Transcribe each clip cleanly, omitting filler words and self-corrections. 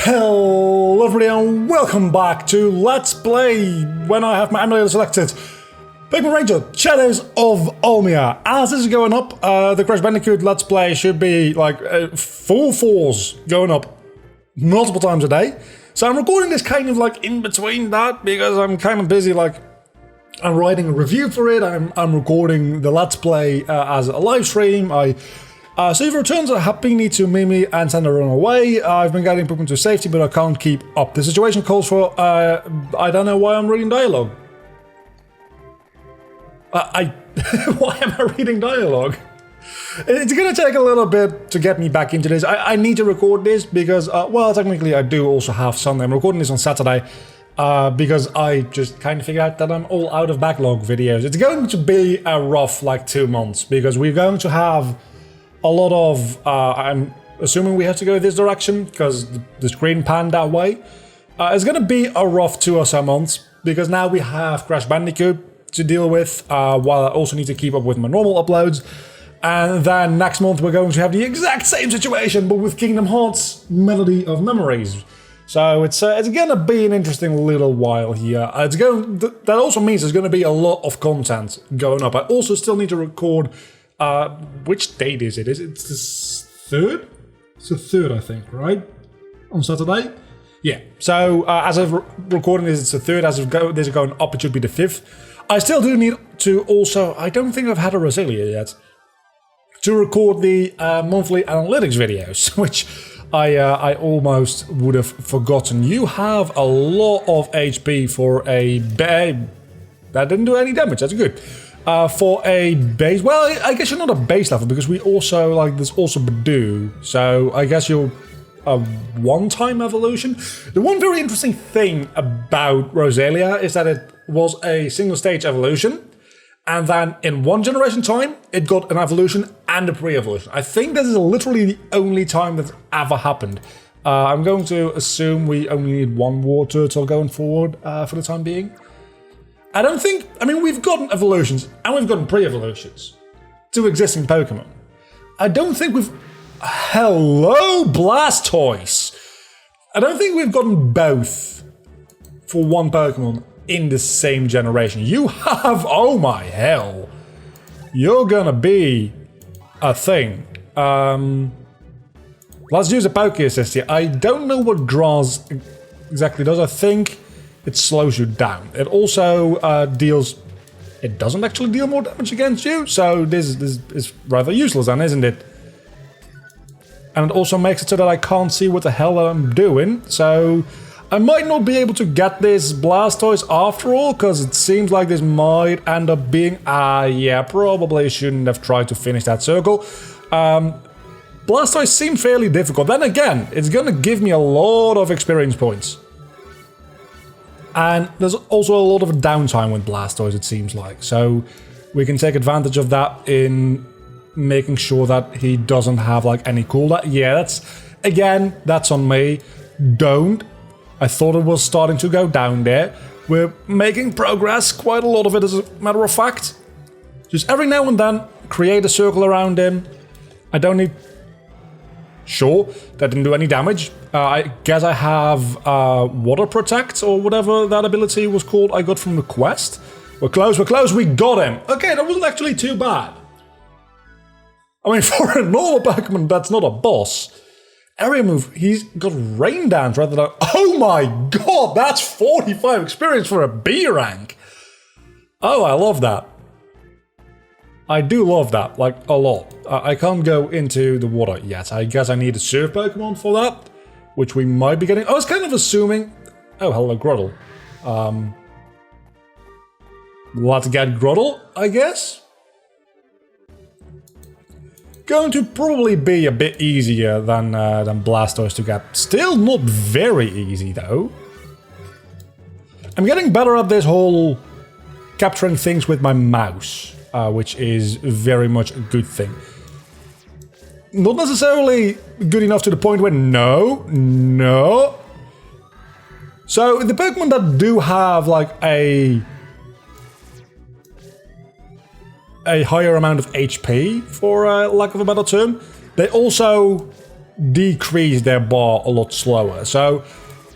Hello everybody and welcome back to Let's Play when I have my emulator selected. Pikmin Ranger, Shadows of Almia. As this is going up, the Crash Bandicoot Let's Play should be like full force going up multiple times a day. So I'm recording this kind of like in between that because I'm kind of busy, like I'm writing a review for it, I'm recording the Let's Play as a live stream. So if it returns are happy, need to Mimi and send her away. I've been guiding Pikmin to safety, but I can't keep up. The situation calls for, I don't know why I'm reading dialogue. Why am I reading dialogue? It's gonna take a little bit to get me back into this. I need to record this because, well, technically I do also have Sunday. I'm recording this on Saturday because I just kind of figured out that I'm all out of backlog videos. It's going to be a rough, like, 2 months because we're going to have a lot of, I'm assuming we have to go this direction because the screen panned that way. It's going to be a rough 2 or so months because now we have Crash Bandicoot to deal with, while I also need to keep up with my normal uploads. And then next month we're going to have the exact same situation, but with Kingdom Hearts Melody of Memories. So it's going to be an interesting little while here. That also means there's going to be a lot of content going up. I also still need to record. Which date is it? It's the 3rd? It's the 3rd, I think, right? On Saturday? Yeah. So, as of recording this, it's the 3rd. As of this is going up, it should be the 5th. I still do need to also, I don't think I've had a Rosalia yet, to record the monthly analytics videos, which I almost would have forgotten. You have a lot of HP for a babe. That didn't do any damage, that's good. For a base, well, I guess you're not a base level because we also, like, there's also Badoo, so I guess you're a one-time evolution. The one very interesting thing about Rosalia is that it was a single-stage evolution, and then in one generation time, it got an evolution and a pre-evolution. I think this is literally the only time that's ever happened. I'm going to assume we only need one war turtle going forward for the time being. I don't think, I mean, we've gotten evolutions and we've gotten pre-evolutions to existing Pokemon. I don't think we've, hello Blastoise! I don't think we've gotten both for one Pokemon in the same generation. You have, oh my hell. You're gonna be a thing. Let's use a Poke Assist here. I don't know what Grass exactly does. I think it slows you down. It also deals... It doesn't actually deal more damage against you, so this is rather useless then, isn't it? And it also makes it so that I can't see what the hell I'm doing, so I might not be able to get this Blastoise after all, because it seems like this might end up being... yeah, probably shouldn't have tried to finish that circle. Blastoise seemed fairly difficult. Then again, it's gonna give me a lot of experience points. And there's also a lot of downtime with Blastoise, it seems like. So we can take advantage of that in making sure that he doesn't have like any cooldown. Yeah, that's on me. Don't. I thought it was starting to go down there. We're making progress, quite a lot of it as a matter of fact. Just every now and then, create a circle around him. I don't need... Sure, that didn't do any damage. I guess I have Water Protect, or whatever that ability was called I got from the quest. We're close, we got him! Okay, that wasn't actually too bad. I mean, for a normal Pokemon, that's not a boss. Area move, he's got Rain Dance rather than... Oh my god, that's 45 experience for a B rank! Oh, I love that. I do love that, like, a lot. I can't go into the water yet. I guess I need a Surf Pokemon for that, which we might be getting. I was kind of assuming... Oh, hello, Groddle. Let's get Groddle, I guess? Going to probably be a bit easier than Blastoise to get. Still not very easy, though. I'm getting better at this whole capturing things with my mouse. Which is very much a good thing. Not necessarily good enough to the point where no. So the Pokemon that do have like a higher amount of HP, for lack of a better term, they also decrease their bar a lot slower. So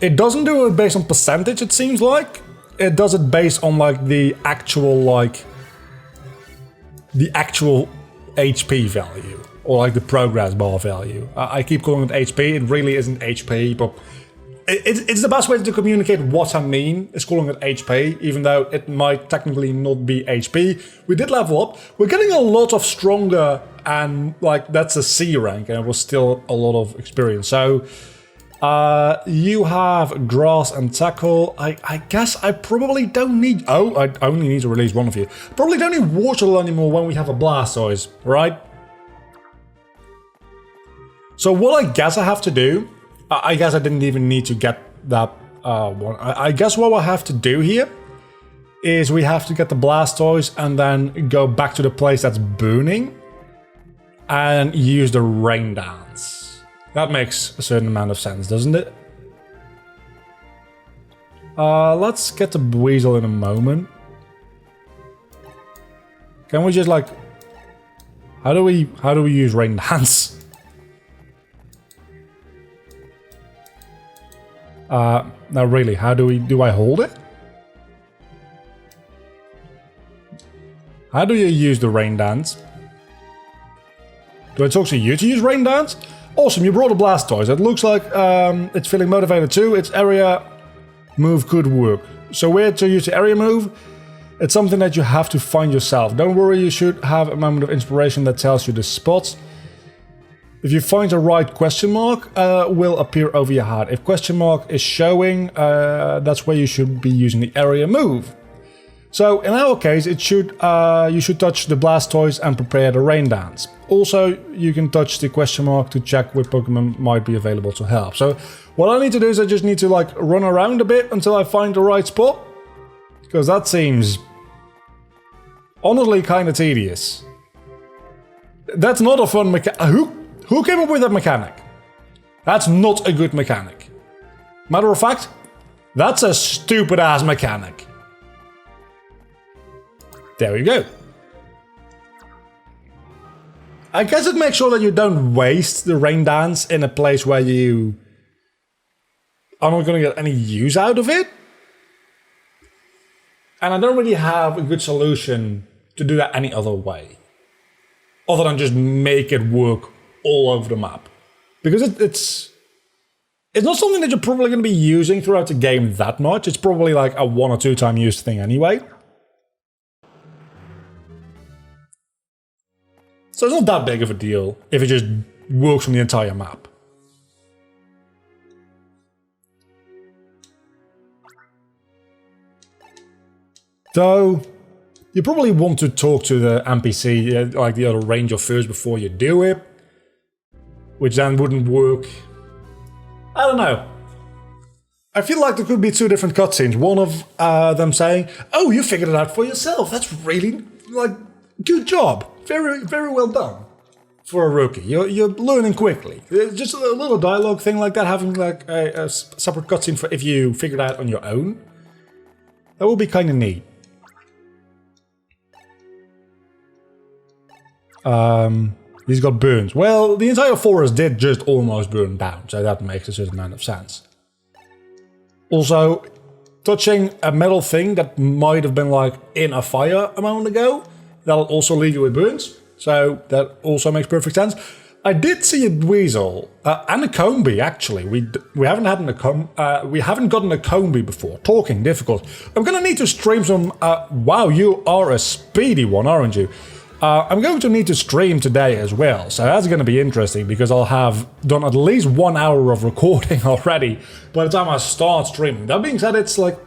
it doesn't do it based on percentage, it seems like. It does it based on like the actual HP value, or like the progress bar value. I keep calling it HP, it really isn't HP, but it's the best way to communicate what I mean, is calling it HP, even though it might technically not be HP. We did level up, we're getting a lot of stronger, and like that's a C rank, and it was still a lot of experience. So you have grass and tackle. I guess I probably don't need... Oh, I only need to release one of you. Probably don't need water anymore when we have a Blastoise, right? So what I guess I have to do... I guess I didn't even need to get that one. I guess what we'll have to do here is we have to get the Blastoise and then go back to the place that's burning and use the rain dance. That makes a certain amount of sense, doesn't it? Let's get the Weasel in a moment. Can we just like... How do we use rain dance? No, really, how do I hold it? How do you use the rain dance? Do I talk to you to use rain dance? Awesome, you brought a Blastoise. It looks like it's feeling motivated too. Its area move could work. So where to use the area move? It's something that you have to find yourself. Don't worry, you should have a moment of inspiration that tells you the spots. If you find the right question mark, will appear over your head. If question mark is showing, that's where you should be using the area move. So in our case, it should you should touch the Blastoise and prepare the rain dance. Also, you can touch the question mark to check what Pokemon might be available to help. So what I need to do is I just need to like run around a bit until I find the right spot, because that seems honestly kind of tedious. That's not a fun mechanic. Who came up with that mechanic? That's not a good mechanic. Matter of fact, that's a stupid ass mechanic. There we go. I guess it makes sure that you don't waste the rain dance in a place where you are not going to get any use out of it. And I don't really have a good solution to do that any other way, other than just make it work all over the map, because it's not something that you're probably going to be using throughout the game that much. It's probably like a 1 or 2 time used thing anyway. So it's not that big of a deal if it just works on the entire map. Though, you probably want to talk to the NPC, like the other ranger first before you do it, which then wouldn't work. I don't know. I feel like there could be 2 different cutscenes. One of them saying, "Oh, you figured it out for yourself. That's really, like, good job. Very, very well done for a rookie. You're learning quickly." Just a little dialogue thing like that, having like a separate cutscene for if you figured it out on your own. That would be kind of neat. He's got burns. Well, the entire forest did just almost burn down, so that makes a certain amount of sense. Also, touching a metal thing that might have been like in a fire a moment ago, that'll also leave you with burns, so that also makes perfect sense. I did see a Weasel and a Combi actually. We haven't gotten a Combi before. Talking difficult. I'm gonna need to stream some. Wow, you are a speedy one, aren't you? I'm going to need to stream today as well, so that's going to be interesting because I'll have done at least 1 hour of recording already by the time I start streaming. That being said, it's like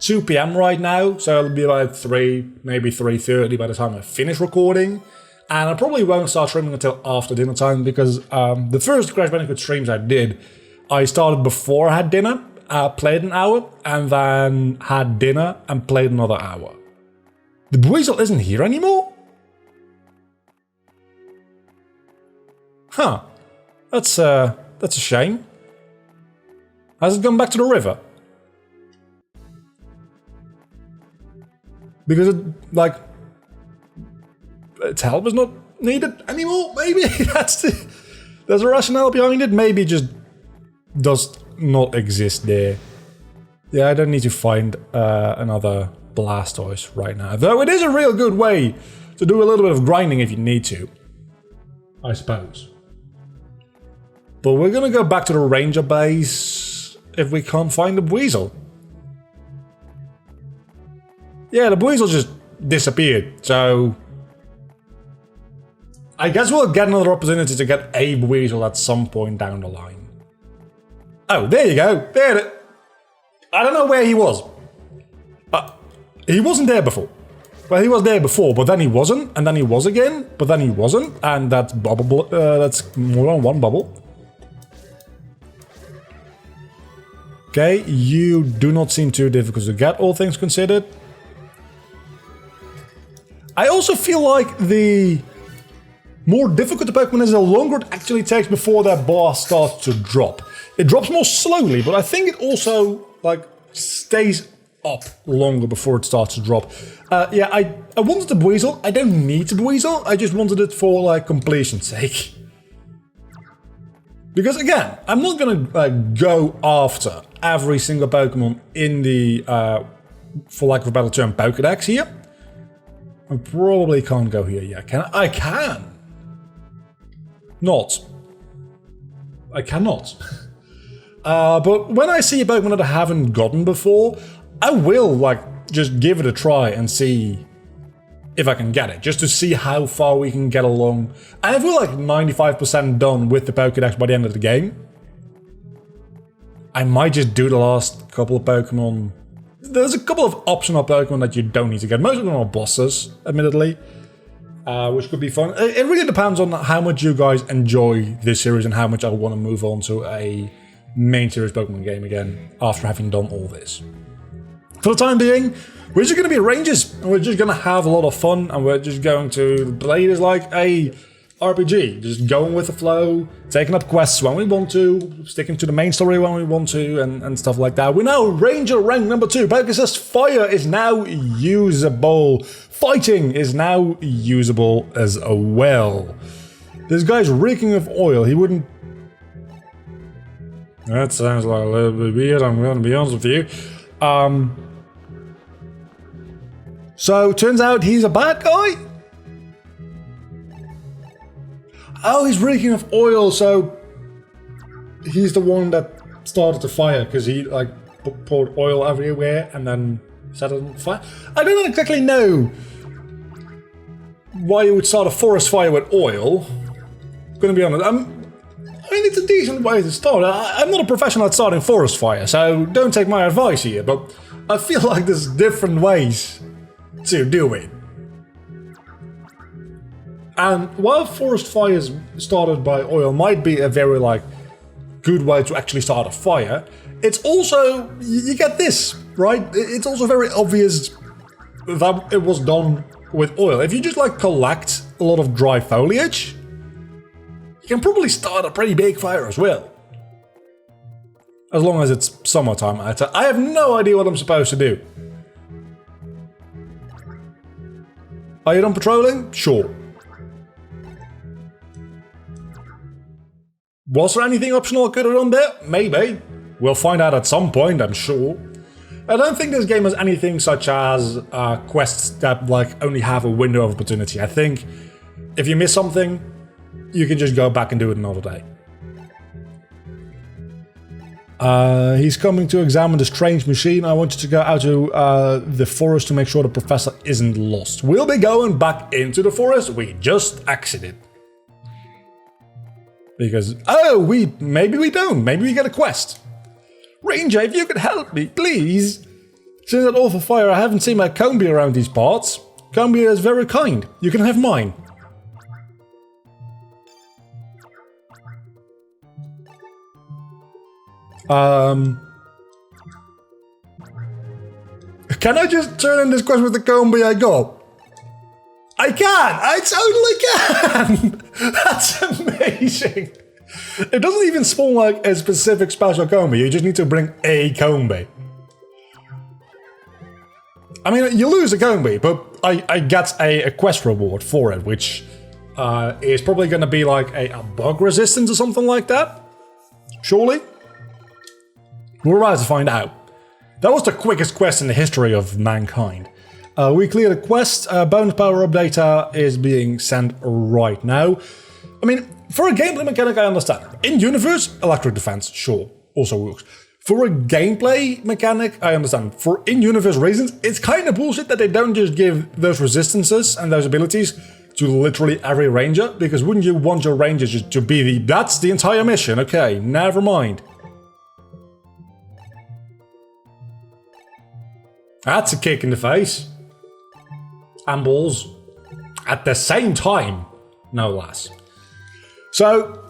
2 PM right now, so it'll be about 3, maybe 3:30 by the time I finish recording. And I probably won't start streaming until after dinner time because the first Crash Bandicoot streams I did, I started before I had dinner, played an hour, and then had dinner and played another hour. The Weasel isn't here anymore? Huh. That's a shame. Has it gone back to the river? Because its help is not needed anymore, maybe? That's There's a rationale behind it, maybe it just does not exist there. Yeah, I don't need to find another Blastoise right now. Though it is a real good way to do a little bit of grinding if you need to, I suppose. But we're gonna go back to the Ranger base if we can't find the Weasel. Yeah, the Weasel just disappeared, so I guess we'll get another opportunity to get a Weasel at some point down the line. Oh, there you go. There it is. I don't know where he was. He wasn't there before. Well, he was there before, but then he wasn't, and then he was again, but then he wasn't, and that's bubble. That's more than one bubble. Okay, you do not seem too difficult to get, all things considered. I also feel like the more difficult the Pokemon is, the longer it actually takes before that bar starts to drop. It drops more slowly, but I think it also like stays up longer before it starts to drop. Yeah, I wanted the Weasel. I don't need the Weasel. I just wanted it for like completion's sake. Because again, I'm not gonna go after every single Pokemon in the, for lack of a better term, Pokédex here. I probably can't go here yet. Can I? I can. Not. I cannot. But when I see a Pokemon that I haven't gotten before, I will like just give it a try and see if I can get it, just to see how far we can get along. And I feel like 95% done with the Pokédex by the end of the game. I might just do the last couple of Pokemon. There's a couple of optional Pokemon that you don't need to get. Most of them are bosses, admittedly, which could be fun. It really depends on how much you guys enjoy this series and how much I want to move on to a main series Pokemon game again after having done all this. For the time being, we're just going to be Rangers, and we're just going to have a lot of fun, and we're just going to play this like a RPG, just going with the flow, taking up quests when we want to, sticking to the main story when we want to, and stuff like that. We're now Ranger rank number 2. Pokesa's fire is now usable. Fighting is now usable as well. This guy's reeking of oil. He wouldn't... That sounds like a little bit weird, I'm going to be honest with you. So, turns out he's a bad guy? Oh, he's reeking of oil, so he's the one that started the fire because he like poured oil everywhere and then set it on fire. I don't exactly know why you would start a forest fire with oil. I'm gonna be honest. I mean, it's a decent way to start. I'm not a professional at starting forest fire, so don't take my advice here. But I feel like there's different ways to do it. And while forest fires started by oil might be a very like good way to actually start a fire, it's also, you get this, right? It's also very obvious that it was done with oil. If you just like collect a lot of dry foliage, you can probably start a pretty big fire as well. As long as it's summertime. I have no idea what I'm supposed to do. Are you done patrolling? Sure. Was there anything optional I could have done there? Maybe. We'll find out at some point, I'm sure. I don't think this game has anything such as quests that like only have a window of opportunity. I think if you miss something, you can just go back and do it another day. He's coming to examine the strange machine. I want you to go out to the forest to make sure the professor isn't lost. We'll be going back into the forest. We just exited. Because, maybe we don't. Maybe we get a quest. Ranger, if you could help me, please. Since that awful fire, I haven't seen my Combia around these parts. Combia is very kind. You can have mine. Can I just turn in this quest with the Combia I got? I can! I totally can! That's amazing! It doesn't even spawn like a specific special Combia, you just need to bring a Combia. I mean, you lose a Combia, but I get a quest reward for it, which is probably going to be like a bug resistance or something like that. Surely? We're about to find out. That was the quickest quest in the history of mankind. We cleared a quest. Bonus power-up data is being sent right now. I mean, for a gameplay mechanic, I understand. In-universe, electric defense, sure, also works. For a gameplay mechanic, I understand. For in-universe reasons, it's kind of bullshit that they don't just give those resistances and those abilities to literally every ranger, because wouldn't you want your rangers just to be that's the entire mission? Okay, never mind. That's a kick in the face. And balls. At the same time, no less. So,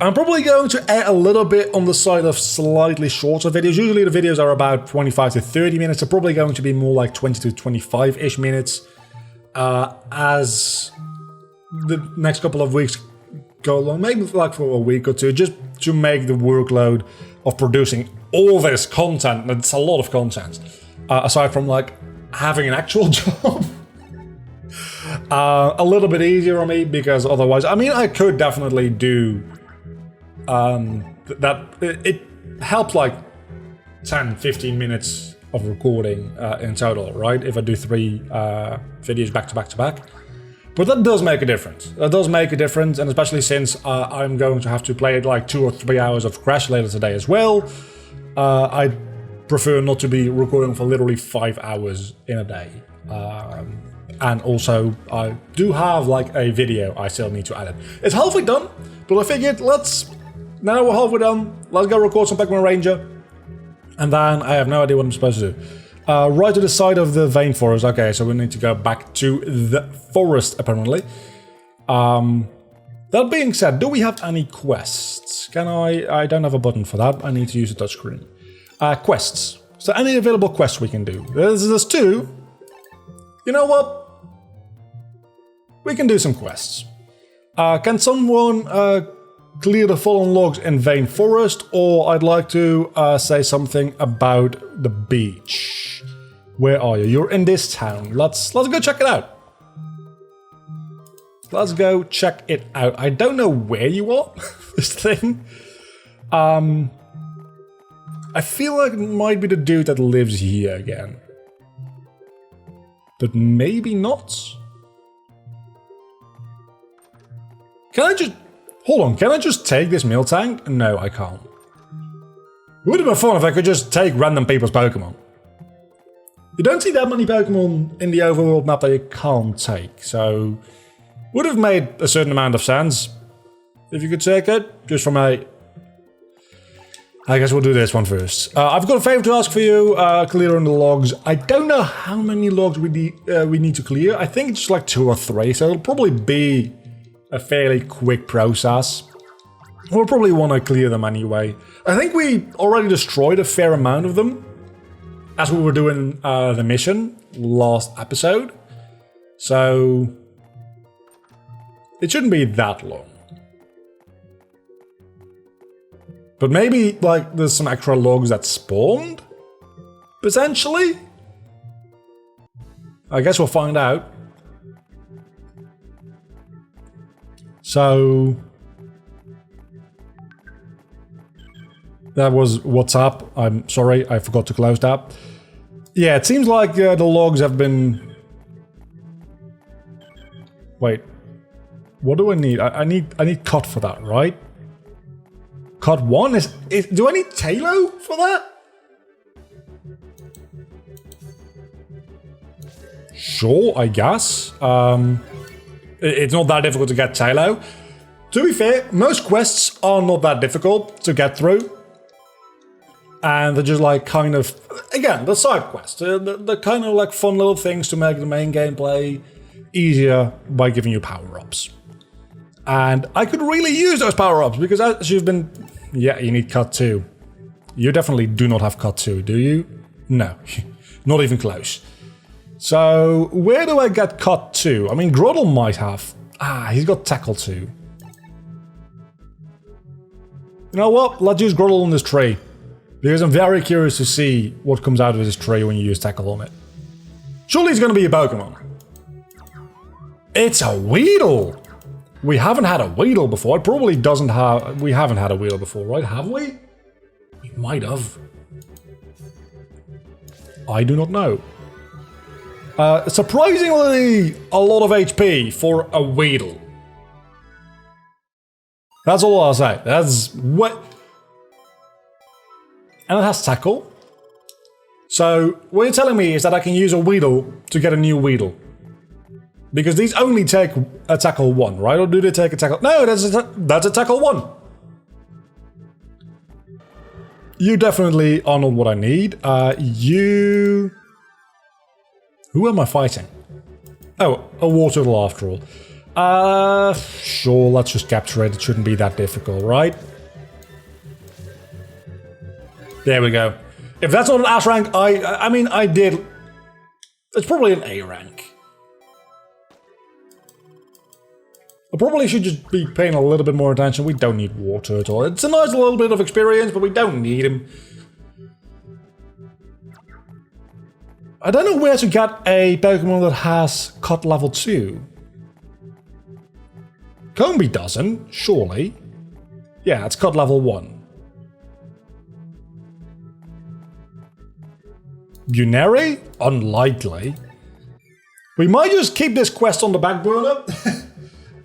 I'm probably going to add a little bit on the side of slightly shorter videos. Usually the videos are about 25 to 30 minutes. They're probably going to be more like 20 to 25-ish minutes. As the next couple of weeks go along, maybe like for a week or two, just to make the workload of producing all this content, and it's a lot of content, aside from like having an actual job, a little bit easier on me, because otherwise, I mean, I could definitely do that. It helps like 10-15 minutes of recording in total, right? If I do 3 videos back to back to back. But that does make a difference. That does make a difference, and especially since I'm going to have to play like 2 or 3 hours of Crash later today as well. I prefer not to be recording for literally 5 hours in a day. And also, I do have like a video I still need to edit. It's halfway done, but I figured now we're halfway done, let's go record some Pac-Man Ranger. And then I have no idea what I'm supposed to do. Right to the side of the vein forest. Okay, so we need to go back to the forest, apparently. That being said, do we have any quests? I don't have a button for that. I need to use the touchscreen. Quests. So any available quests we can do. There's 2. You know what? We can do some quests. Can someone clear the fallen logs in Vane Forest, or I'd like to say something about the beach. Where are you? You're in this town. Let's go check it out. Let's go check it out. I don't know where you are. This thing. I feel like it might be the dude that lives here again, but maybe not. Can I just... Hold on, can I just take this mill tank? No, I can't. It would have been fun if I could just take random people's Pokemon. You don't see that many Pokemon in the overworld map that you can't take, so... Would have made a certain amount of sense if you could take it, just from a... I guess we'll do this one first. I've got a favor to ask for you, clearing the logs. I don't know how many logs we need to clear. I think it's like 2 or 3, so it'll probably be a fairly quick process. We'll probably want to clear them anyway. I think we already destroyed a fair amount of them as we were doing the mission last episode. So it shouldn't be that long. But maybe like there's some extra logs that spawned? Potentially? I guess we'll find out. So that was what's up. I'm sorry, I forgot to close that. Yeah, it seems like the logs have been... Wait, what do I need? I need cut for that, right? Cut 1 is do I need Talo for that? Sure, I guess. It's not that difficult to get Talo. To be fair, most quests are not that difficult to get through. And they're just like kind of, again, the side quests. They're kind of like fun little things to make the main gameplay easier by giving you power-ups. And I could really use those power-ups because as you've been... Yeah, you need cut 2. You definitely do not have cut 2, do you? No, not even close. So, where do I get cut 2? I mean, Groddle might have. He's got tackle 2. You know what? Let's use Groddle on this tree. Because I'm very curious to see what comes out of this tree when you use tackle on it. Surely it's going to be a Pokemon. It's a Weedle! We haven't had a Weedle before. It probably doesn't have... We haven't had a Weedle before, right? Have we? We might have. I do not know. Surprisingly, a lot of HP for a Weedle. That's all I'll say. That's what... And it has Tackle. So, what you're telling me is that I can use a Weedle to get a new Weedle. Because these only take a Tackle 1, right? Or do they take a Tackle... No, that's a Tackle 1. You definitely are not what I need. You... Who am I fighting? Oh, a Water Turtle after all. Sure, let's just capture it. It shouldn't be that difficult, right? There we go. If that's not an S rank, I mean, I did... It's probably an A rank. I probably should just be paying a little bit more attention. We don't need Water Turtle. It's a nice little bit of experience, but we don't need him. I don't know where to get a Pokemon that has Cut level 2. Combee doesn't, surely. Yeah, it's Cut level 1. Buneri? Unlikely. We might just keep this quest on the back burner.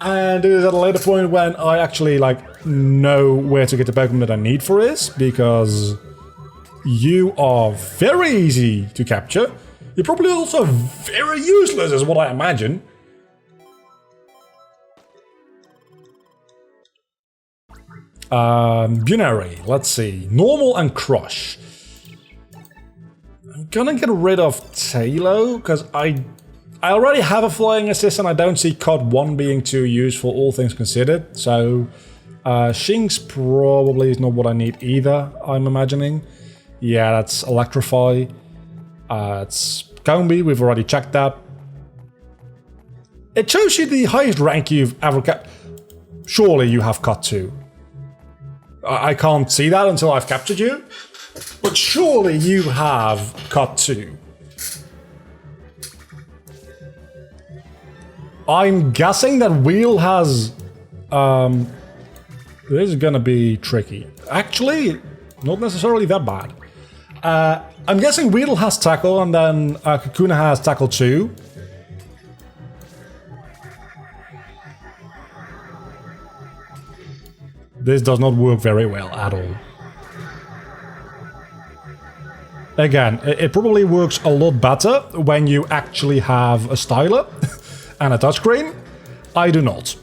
And it is at a later point when I actually, like, know where to get the Pokemon that I need for this. Because you are very easy to capture. You're probably also very useless, is what I imagine. Buneri, let's see. Normal and Crush. I'm gonna get rid of Talo, because I already have a Flying Assist and I don't see Cut 1 being too useful, all things considered. So, Shinx probably is not what I need either, I'm imagining. Yeah, that's Electrify. It's Combee, we've already checked that. It shows you the highest rank you've ever kept. Surely you have Cut 2. I can't see that until I've captured you. But surely you have Cut 2. I'm guessing that Wheel has... this is gonna be tricky. Actually, not necessarily that bad. I'm guessing Weedle has Tackle, and then Kakuna has Tackle 2. This does not work very well at all. Again, it probably works a lot better when you actually have a styler and a touchscreen. I do not.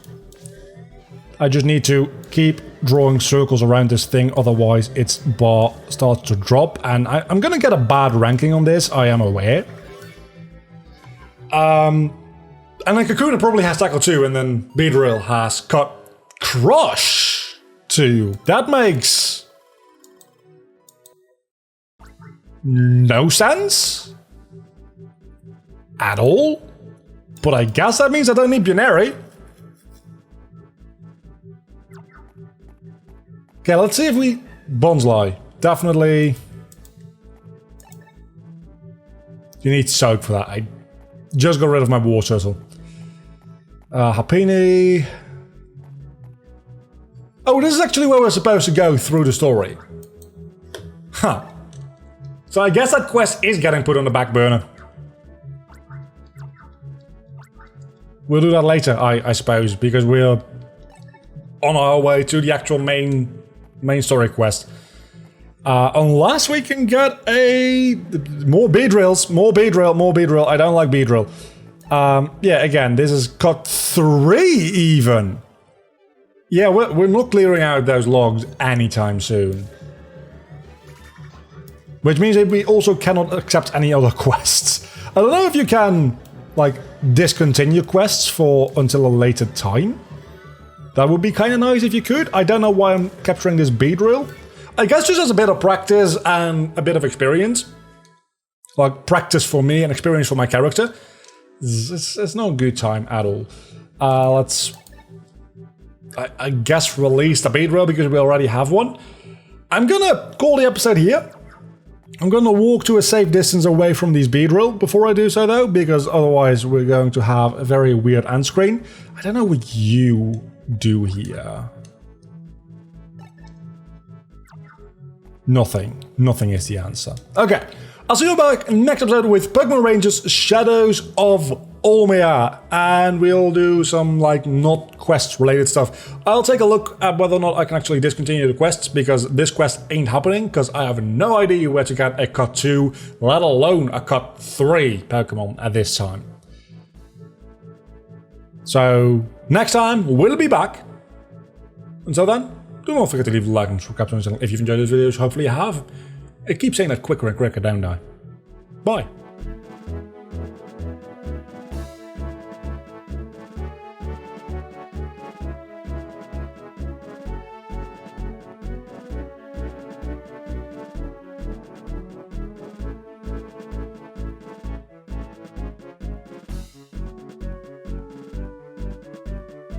I just need to keep drawing circles around this thing, otherwise its bar starts to drop, and I'm gonna get a bad ranking on this, I am aware. And then Kakuna probably has Tackle 2, and then Beedrill has Cut Crush 2. That makes no sense at all, but I guess that means I don't need Buneri. Okay, let's see if we... Bonsly. Definitely... You need Soak for that. I just got rid of my Water Turtle. Happiny... Oh, this is actually where we're supposed to go through the story. Huh. So I guess that quest is getting put on the back burner. We'll do that later, I suppose, because we're on our way to the actual main story quest. Unless we can get a... More Beedrills, more Beedrill. I don't like Beedrill. Yeah, again, this is Cut 3 even. Yeah, we're not clearing out those logs anytime soon. Which means that we also cannot accept any other quests. I don't know if you can, like, discontinue quests for until a later time. That would be kind of nice if you could. I don't know why I'm capturing this Beedrill. I guess just as a bit of practice and a bit of experience. Like, practice for me and experience for my character. It's not a good time at all. Let's... I guess release the Beedrill because we already have one. I'm gonna call the episode here. I'm gonna walk to a safe distance away from the speed drill before I do so though, because otherwise we're going to have a very weird end screen. I don't know what you do here. Nothing. Nothing is the answer. Okay, I'll see you back next episode with Pokemon Rangers Shadows of Almia, and we'll do some like not quest related stuff. I'll take a look at whether or not I can actually discontinue the quests, because this quest ain't happening, because I have no idea where to get a Cut 2, let alone a Cut 3 Pokemon at this time. So next time we'll be back. Until then, do not forget to leave a like and subscribe to my channel if you've enjoyed these videos. Hopefully you have. I keep saying that quicker and quicker, don't I? Bye.